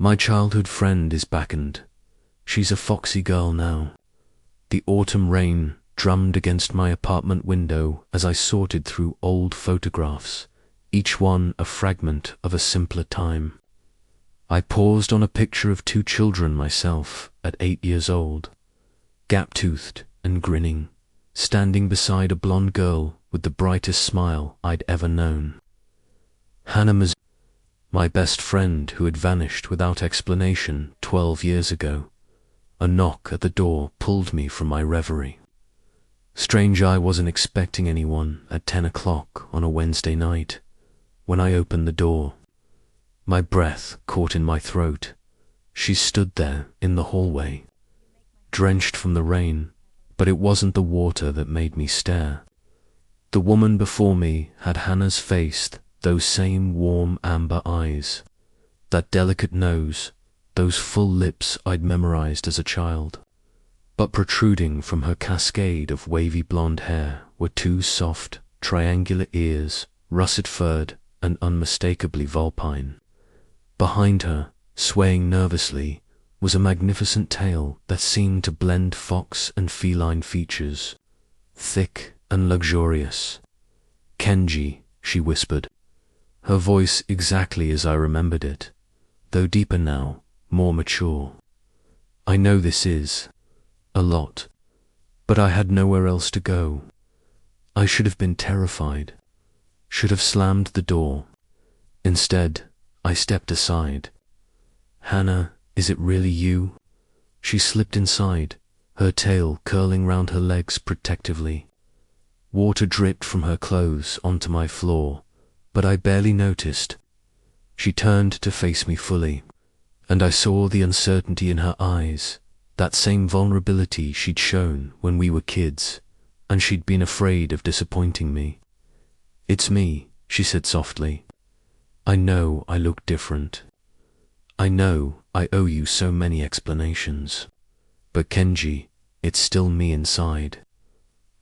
My childhood friend is beckoned. She's a foxy girl now. The autumn rain drummed against my apartment window as I sorted through old photographs, each one a fragment of a simpler time. I paused on a picture of 2 children myself at 8 years old, gap-toothed and grinning, standing beside a blonde girl with the brightest smile I'd ever known. Hannah, my best friend who had vanished without explanation 12 years ago. A knock at the door pulled me from my reverie. Strange I wasn't expecting anyone at 10 o'clock on a Wednesday night. When I opened the door, my breath caught in my throat. She stood there in the hallway, drenched from the rain, but it wasn't the water that made me stare. The woman before me had Hannah's face, those same warm amber eyes, that delicate nose, those full lips I'd memorized as a child. But protruding from her cascade of wavy blonde hair were 2 soft, triangular ears, russet-furred and unmistakably vulpine. Behind her, swaying nervously, was a magnificent tail that seemed to blend fox and feline features, thick and luxurious. "Kenji," she whispered, her voice exactly as I remembered it, though deeper now, more mature. "I know this is a lot, but I had nowhere else to go. I should have been terrified, should have slammed the door. Instead, I stepped aside. Hannah, is it really you?" She slipped inside, her tail curling round her legs protectively. Water dripped from her clothes onto my floor, but I barely noticed. She turned to face me fully, and I saw the uncertainty in her eyes, that same vulnerability she'd shown when we were kids, and she'd been afraid of disappointing me. "It's me," she said softly. "I know I look different. I know I owe you so many explanations. But Kenji, it's still me inside."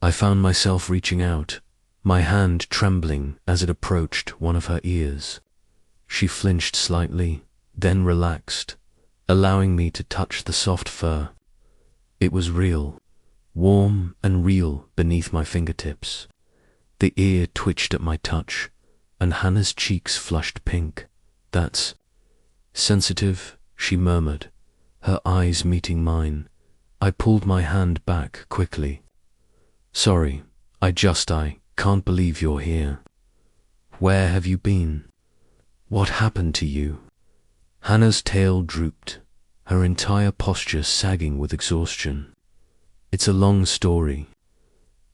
I found myself reaching out, my hand trembling as it approached one of her ears. She flinched slightly, then relaxed, allowing me to touch the soft fur. It was real, warm and real beneath my fingertips. The ear twitched at my touch, and Hannah's cheeks flushed pink. "That's sensitive," she murmured, her eyes meeting mine. I pulled my hand back quickly. "Sorry, I can't believe you're here. Where have you been? What happened to you?" Hannah's tail drooped, her entire posture sagging with exhaustion. "It's a long story.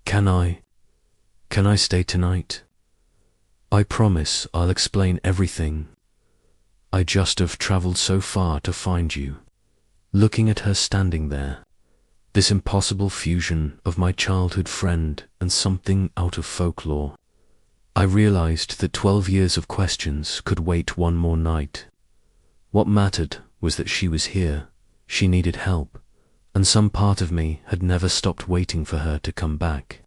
Can I stay tonight? I promise I'll explain everything. I just have traveled so far to find you." Looking at her standing there, this impossible fusion of my childhood friend and something out of folklore, I realized that 12 years of questions could wait one more night. What mattered was that she was here, she needed help, and some part of me had never stopped waiting for her to come back.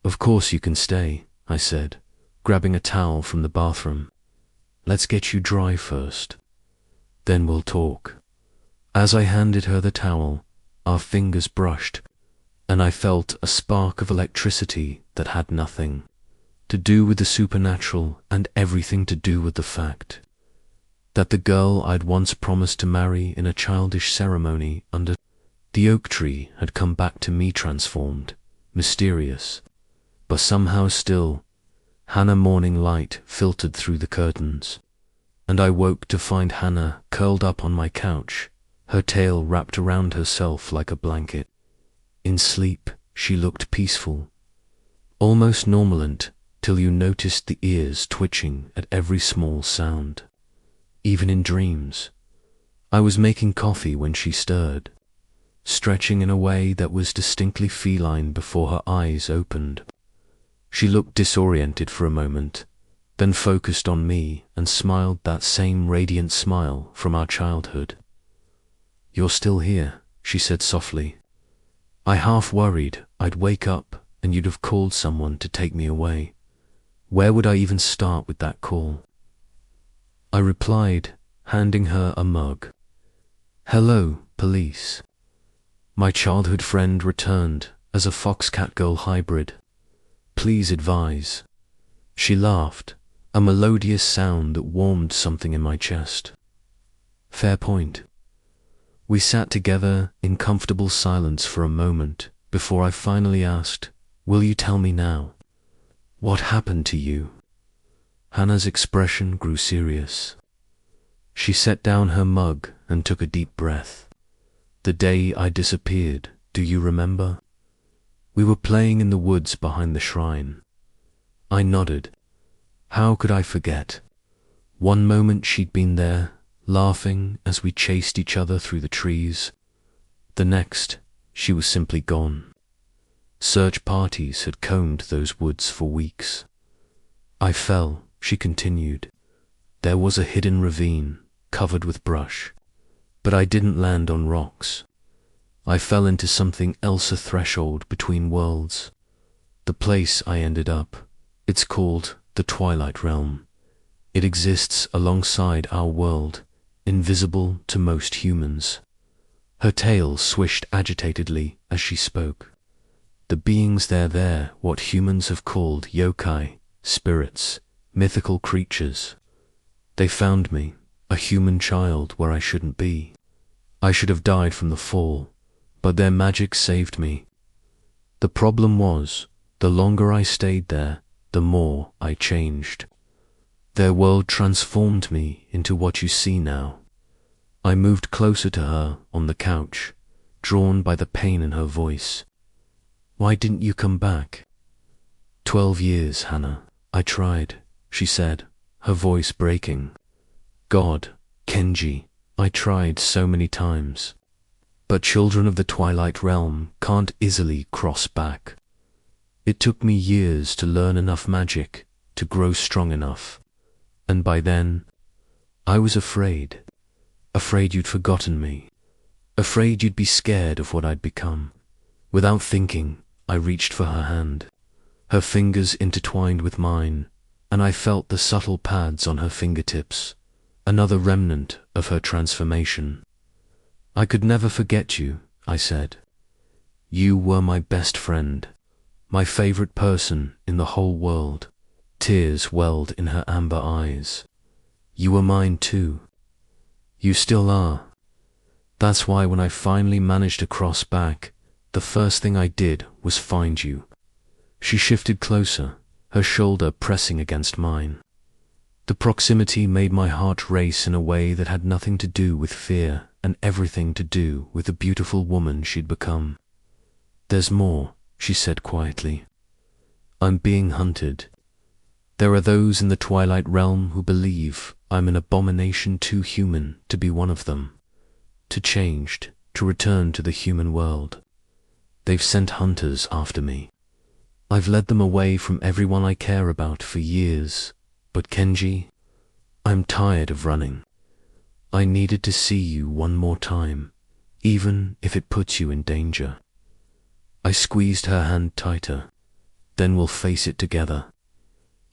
"Of course you can stay," I said, grabbing a towel from the bathroom. "Let's get you dry first. Then we'll talk." As I handed her the towel, our fingers brushed, and I felt a spark of electricity that had nothing to do with the supernatural and everything to do with the fact that the girl I'd once promised to marry in a childish ceremony under the oak tree had come back to me transformed, mysterious, but somehow still. Hannah morning light filtered through the curtains, and I woke to find Hannah curled up on my couch, her tail wrapped around herself like a blanket. In sleep, she looked peaceful, almost normalant, till you noticed the ears twitching at every small sound. Even in dreams, I was making coffee when she stirred, stretching in a way that was distinctly feline before her eyes opened. She looked disoriented for a moment, then focused on me and smiled that same radiant smile from our childhood. "You're still here," she said softly. "I half worried I'd wake up and you'd have called someone to take me away. Where would I even start with that call?" I replied, handing her a mug. "Hello, police." My childhood friend returned as a fox-cat girl hybrid. "Please advise." She laughed, a melodious sound that warmed something in my chest. "Fair point." We sat together in comfortable silence for a moment before I finally asked, "Will you tell me now? What happened to you?" Hannah's expression grew serious. She set down her mug and took a deep breath. "The day I disappeared, do you remember? We were playing in the woods behind the shrine." I nodded. How could I forget? One moment she'd been there, laughing as we chased each other through the trees. The next, she was simply gone. Search parties had combed those woods for weeks. "I fell," she continued. "There was a hidden ravine, covered with brush. But I didn't land on rocks. I fell into something else, a threshold between worlds. The place I ended up, it's called the Twilight Realm. It exists alongside our world, invisible to most humans." Her tail swished agitatedly as she spoke. "The beings there, what humans have called yokai, spirits, mythical creatures. They found me, a human child, where I shouldn't be. I should have died from the fall, but their magic saved me. The problem was, the longer I stayed there, the more I changed. Their world transformed me into what you see now." I moved closer to her on the couch, drawn by the pain in her voice. "Why didn't you come back?" 12 years, Hannah. I tried," she said, her voice breaking. "God, Kenji, I tried so many times. But children of the Twilight Realm can't easily cross back. It took me years to learn enough magic to grow strong enough. And by then, I was afraid. Afraid you'd forgotten me. Afraid you'd be scared of what I'd become." Without thinking, I reached for her hand. Her fingers intertwined with mine, and I felt the subtle pads on her fingertips, another remnant of her transformation. "I could never forget you," I said. "You were my best friend, my favorite person in the whole world." Tears welled in her amber eyes. "You were mine too. You still are. That's why when I finally managed to cross back, the first thing I did was find you." She shifted closer, her shoulder pressing against mine. The proximity made my heart race in a way that had nothing to do with fear and everything to do with the beautiful woman she'd become. "There's more," she said quietly. "I'm being hunted. There are those in the Twilight Realm who believe I'm an abomination too human to be one of them, too changed to return to the human world. They've sent hunters after me. I've led them away from everyone I care about for years, but Kenji, I'm tired of running. I needed to see you one more time, even if it puts you in danger." I squeezed her hand tighter. "Then we'll face it together."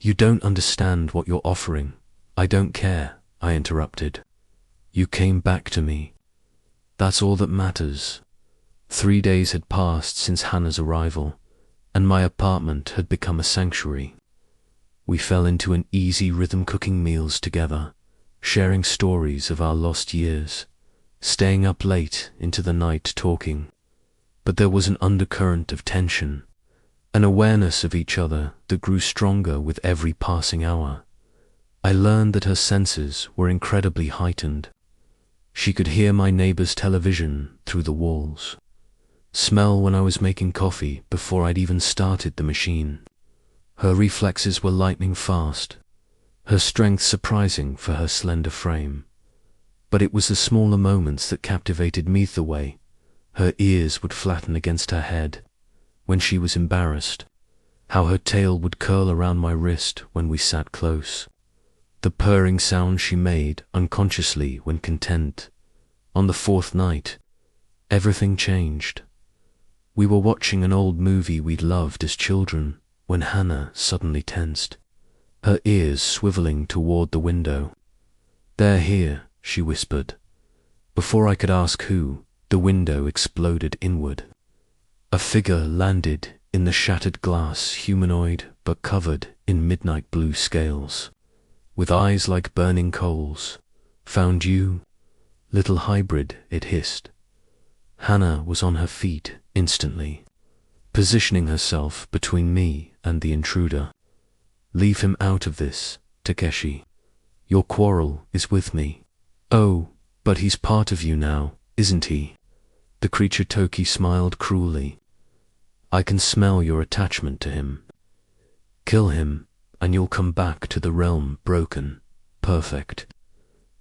"You don't understand what you're offering." "I don't care," I interrupted. "You came back to me. That's all that matters." 3 days had passed since Hannah's arrival, and my apartment had become a sanctuary. We fell into an easy rhythm, cooking meals together, sharing stories of our lost years, staying up late into the night talking. But there was an undercurrent of tension, an awareness of each other that grew stronger with every passing hour. I learned that her senses were incredibly heightened. She could hear my neighbor's television through the walls, smell when I was making coffee before I'd even started the machine. Her reflexes were lightning fast, her strength surprising for her slender frame. But it was the smaller moments that captivated me. The way her ears would flatten against her head when she was embarrassed, how her tail would curl around my wrist when we sat close, the purring sound she made unconsciously when content. On the 4th night, everything changed. We were watching an old movie we'd loved as children when Hannah suddenly tensed, her ears swiveling toward the window. "They're here," she whispered. Before I could ask who, the window exploded inward. A figure landed in the shattered glass, humanoid but covered in midnight blue scales, with eyes like burning coals. "Found you, little hybrid," it hissed. Hannah was on her feet instantly, positioning herself between me and the intruder. "Leave him out of this, Takeshi. Your quarrel is with me." "Oh, but he's part of you now, isn't he?" The creature Toki smiled cruelly. "I can smell your attachment to him. Kill him, and you'll come back to the realm broken, perfect."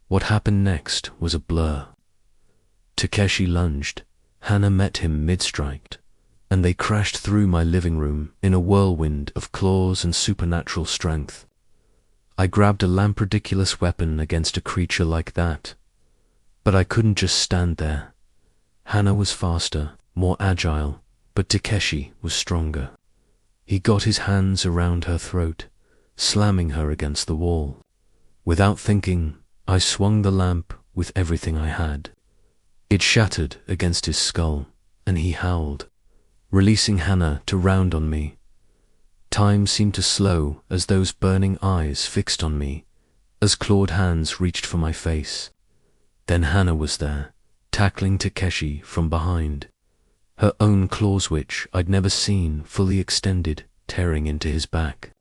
What happened next was a blur. Takeshi lunged. Hannah met him mid-strike, and they crashed through my living room in a whirlwind of claws and supernatural strength. I grabbed a lamp-ridiculous weapon against a creature like that. But I couldn't just stand there. Hannah was faster, more agile, but Takeshi was stronger. He got his hands around her throat, slamming her against the wall. Without thinking, I swung the lamp with everything I had. It shattered against his skull, and he howled, releasing Hannah to round on me. Time seemed to slow as those burning eyes fixed on me, as clawed hands reached for my face. Then Hannah was there, tackling Takeshi from behind, her own claws, which I'd never seen, fully extended, tearing into his back.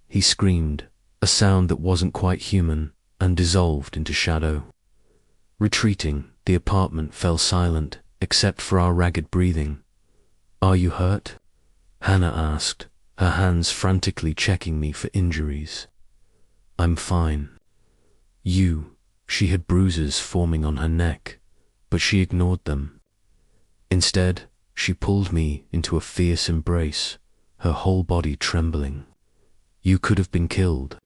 He screamed, a sound that wasn't quite human, and dissolved into shadow. Retreating, the apartment fell silent, except for our ragged breathing. "Are you hurt?" Hannah asked, her hands frantically checking me for injuries. "I'm fine." She had bruises forming on her neck, but she ignored them. Instead, she pulled me into a fierce embrace, her whole body trembling. "You could have been killed.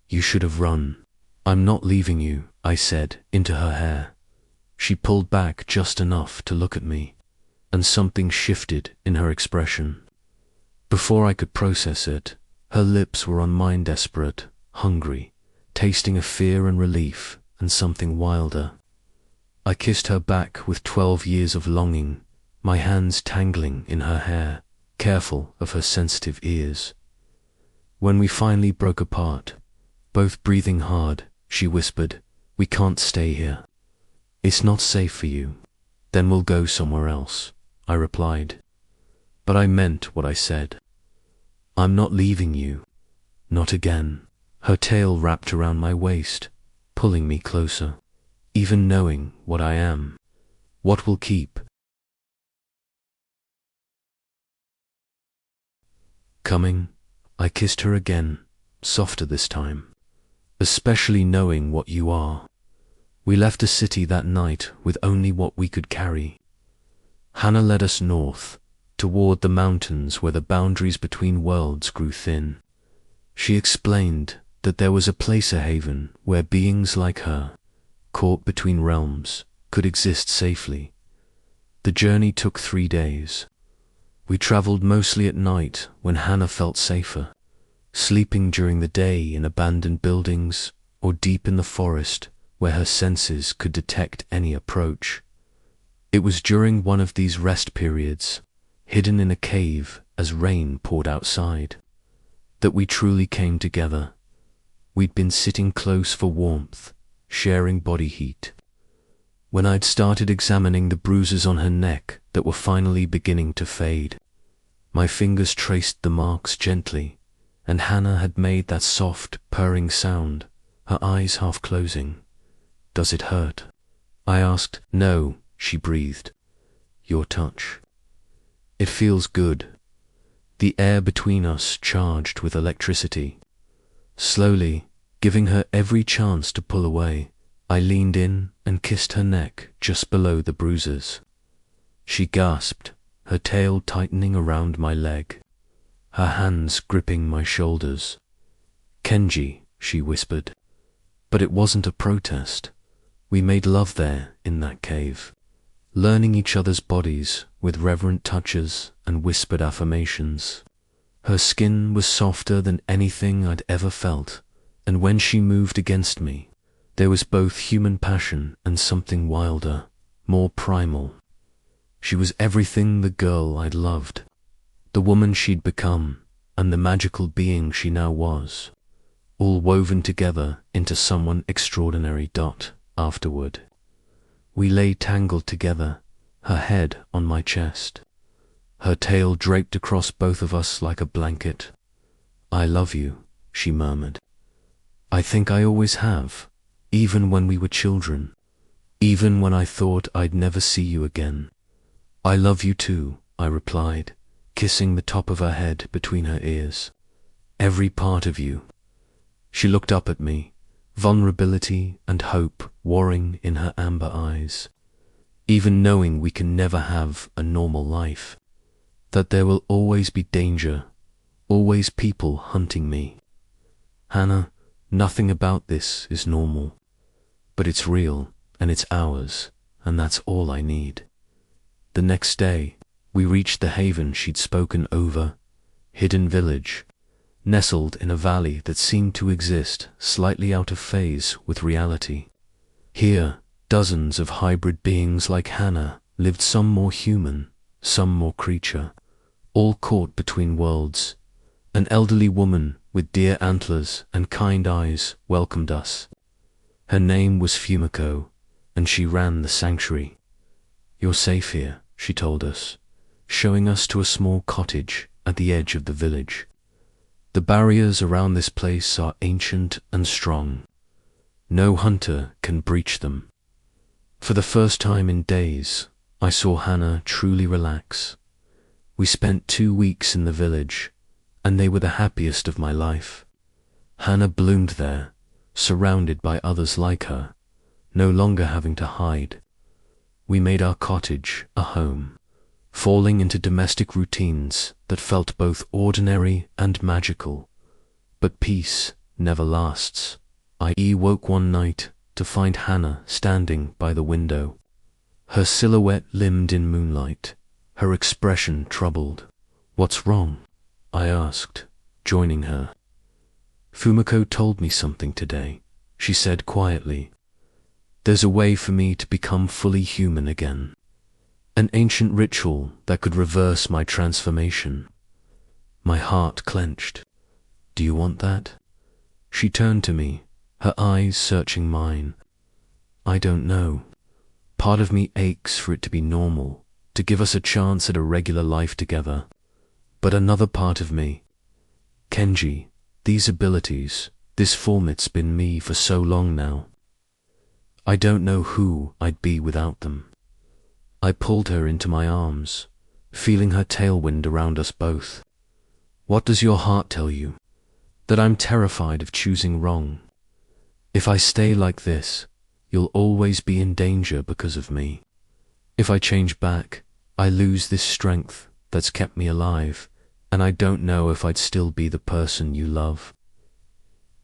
You should have run." "I'm not leaving you," I said into her hair. She pulled back just enough to look at me, and something shifted in her expression. Before I could process it, her lips were on mine, desperate, hungry, tasting of fear and relief and something wilder. I kissed her back with 12 years of longing, my hands tangling in her hair, careful of her sensitive ears. When we finally broke apart, both breathing hard, she whispered, "We can't stay here. It's not safe for you." "Then we'll go somewhere else," I replied. But I meant what I said. "I'm not leaving you. Not again." Her tail wrapped around my waist, pulling me closer. "Even knowing what I am, what will keep?" "Coming?" I kissed her again, softer this time. "Especially knowing what you are." We left the city that night with only what we could carry. Hannah led us north, toward the mountains where the boundaries between worlds grew thin. She explained that there was a placer haven where beings like her, caught between realms, could exist safely. The journey took 3 days. We traveled mostly at night when Hannah felt safer, sleeping during the day in abandoned buildings or deep in the forest where her senses could detect any approach. It was during one of these rest periods, hidden in a cave as rain poured outside, that we truly came together. We'd been sitting close for warmth, sharing body heat. When I'd started examining the bruises on her neck that were finally beginning to fade, my fingers traced the marks gently, and Hannah had made that soft, purring sound, her eyes half closing. "Does it hurt?" I asked. "No," she breathed. "Your touch. It feels good." The air between us charged with electricity. Slowly, giving her every chance to pull away, I leaned in and kissed her neck just below the bruises. She gasped, her tail tightening around my leg, her hands gripping my shoulders. "Kenji," she whispered. But it wasn't a protest. We made love there in that cave, learning each other's bodies with reverent touches and whispered affirmations. Her skin was softer than anything I'd ever felt, and when she moved against me, There was both human passion and something wilder, more primal. She was everything the girl I'd loved, the woman she'd become, and the magical being she now was, all woven together into someone extraordinary. Afterward, we lay tangled together, her head on my chest, her tail draped across both of us like a blanket. "I love you," she murmured. "I think I always have, even when we were children, even when I thought I'd never see you again." "I love you too," I replied, kissing the top of her head between her ears. "Every part of you." She looked up at me, vulnerability and hope warring in her amber eyes. "Even knowing we can never have a normal life, that there will always be danger, always people hunting me. Hannah, nothing about this is normal, but it's real and it's ours, and that's all I need." The next day, we reached the haven she'd spoken over, hidden village, nestled in a valley that seemed to exist slightly out of phase with reality. Here, dozens of hybrid beings like Hannah lived, some more human, some more creature, all caught between worlds. An elderly woman with deer antlers and kind eyes welcomed us. Her name was Fumiko, and she ran the sanctuary. "You're safe here," she told us, showing us to a small cottage at the edge of the village. "The barriers around this place are ancient and strong. No hunter can breach them." For the first time in days, I saw Hannah truly relax. We spent 2 weeks in the village, and they were the happiest of my life. Hannah bloomed there, surrounded by others like her, no longer having to hide. We made our cottage a home, falling into domestic routines that felt both ordinary and magical. But peace never lasts. I woke one night to find Hannah standing by the window, her silhouette limned in moonlight, her expression troubled. "What's wrong?" I asked, joining her. "Fumiko told me something today," she said quietly. "There's a way for me to become fully human again. An ancient ritual that could reverse my transformation." My heart clenched. "Do you want that?" She turned to me, her eyes searching mine. "I don't know. Part of me aches for it to be normal, to give us a chance at a regular life together. But another part of me, Kenji, these abilities, this form—it's been me for so long now. I don't know who I'd be without them." I pulled her into my arms, feeling her tailwind around us both. "What does your heart tell you?" "That I'm terrified of choosing wrong. If I stay like this, you'll always be in danger because of me. If I change back, I lose this strength that's kept me alive, and I don't know if I'd still be the person you love."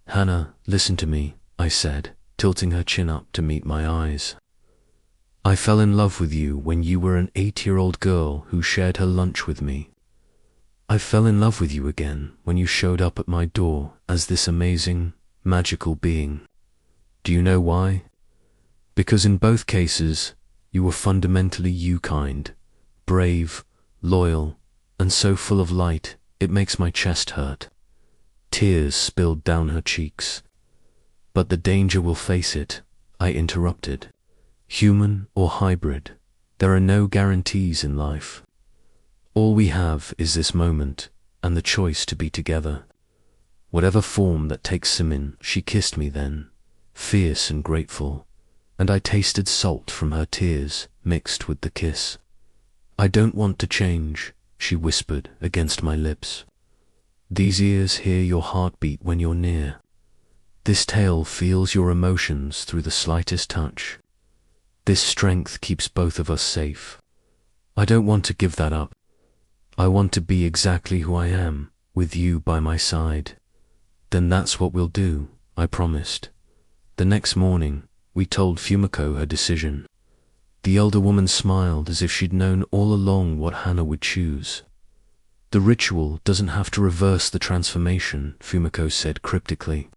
"Hannah, listen to me," I said, tilting her chin up to meet my eyes. "I fell in love with you when you were an 8-year-old girl who shared her lunch with me. I fell in love with you again when you showed up at my door as this amazing, magical being. Do you know why? Because in both cases, you were fundamentally you-kind, brave, loyal, and so full of light it makes my chest hurt." Tears spilled down her cheeks. "But the danger will face it," I interrupted. "Human or hybrid, there are no guarantees in life. All we have is this moment and the choice to be together. Whatever form that takes them in." She kissed me then, fierce and grateful, and I tasted salt from her tears mixed with the kiss. "I don't want to change," she whispered against my lips. "These ears hear your heartbeat when you're near. This tail feels your emotions through the slightest touch. This strength keeps both of us safe. I don't want to give that up. I want to be exactly who I am, with you by my side." "Then that's what we'll do," I promised. The next morning, we told Fumiko her decision. The elder woman smiled as if she'd known all along what Hannah would choose. "The ritual doesn't have to reverse the transformation," Fumiko said cryptically.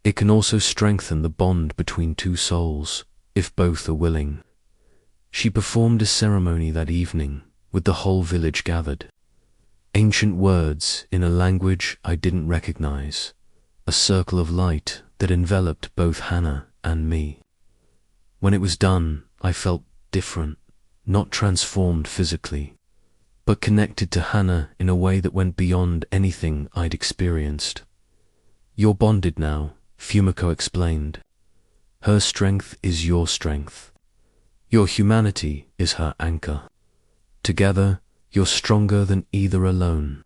It can also strengthen the bond between two souls, if both are willing. She performed a ceremony that evening, with the whole village gathered. Ancient words in a language I didn't recognize, a circle of light that enveloped both Hannah and me. When it was done, I felt different, not transformed physically, but connected to Hannah in a way that went beyond anything I'd experienced. "You're bonded now," Fumiko explained. "Her strength is your strength. Your humanity is her anchor. Together, you're stronger than either alone."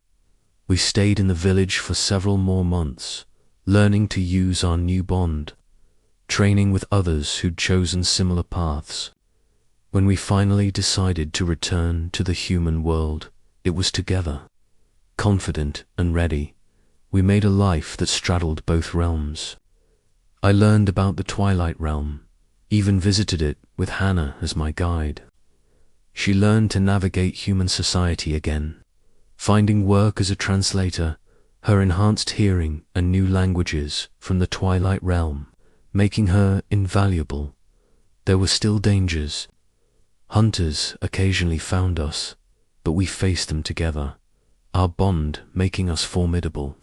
We stayed in the village for several more months, learning to use our new bond, training with others who'd chosen similar paths. When we finally decided to return to the human world, it was together. Confident and ready, we made a life that straddled both realms. I learned about the Twilight Realm, even visited it with Hannah as my guide. She learned to navigate human society again, finding work as a translator, her enhanced hearing and new languages from the Twilight Realm, making her invaluable. There were still dangers. Hunters occasionally found us, but we faced them together, our bond making us formidable.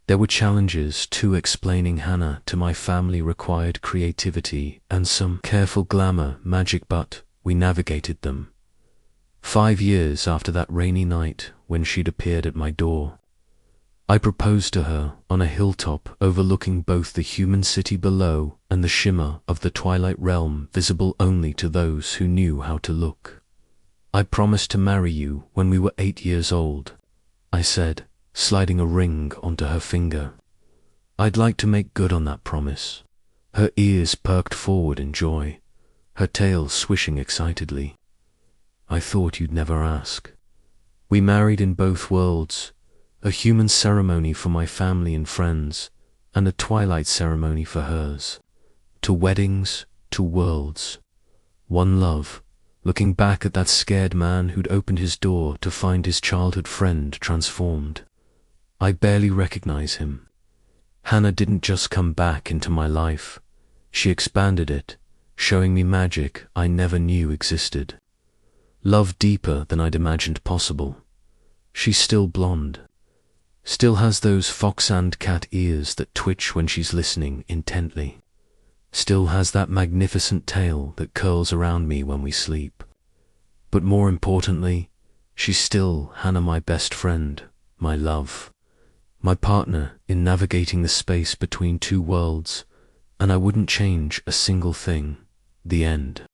There were challenges too. Explaining Hannah to my family required creativity and some careful glamour magic, but we navigated them. 5 years after that rainy night when she'd appeared at my door, I proposed to her on a hilltop overlooking both the human city below and the shimmer of the Twilight Realm visible only to those who knew how to look. "I promised to marry you when we were 8 years old," I said, sliding a ring onto her finger. "I'd like to make good on that promise." Her ears perked forward in joy, her tail swishing excitedly. "I thought you'd never ask." We married in both worlds, a human ceremony for my family and friends, and a twilight ceremony for hers. To weddings, to worlds. One love, looking back at that scared man who'd opened his door to find his childhood friend transformed. I barely recognize him. Hannah didn't just come back into my life, she expanded it, showing me magic I never knew existed. Love deeper than I'd imagined possible. She's still blonde, still has those fox and cat ears that twitch when she's listening intently, still has that magnificent tail that curls around me when we sleep. But more importantly, she's still Hannah, my best friend, my love, my partner in navigating the space between two worlds, and I wouldn't change a single thing. The end.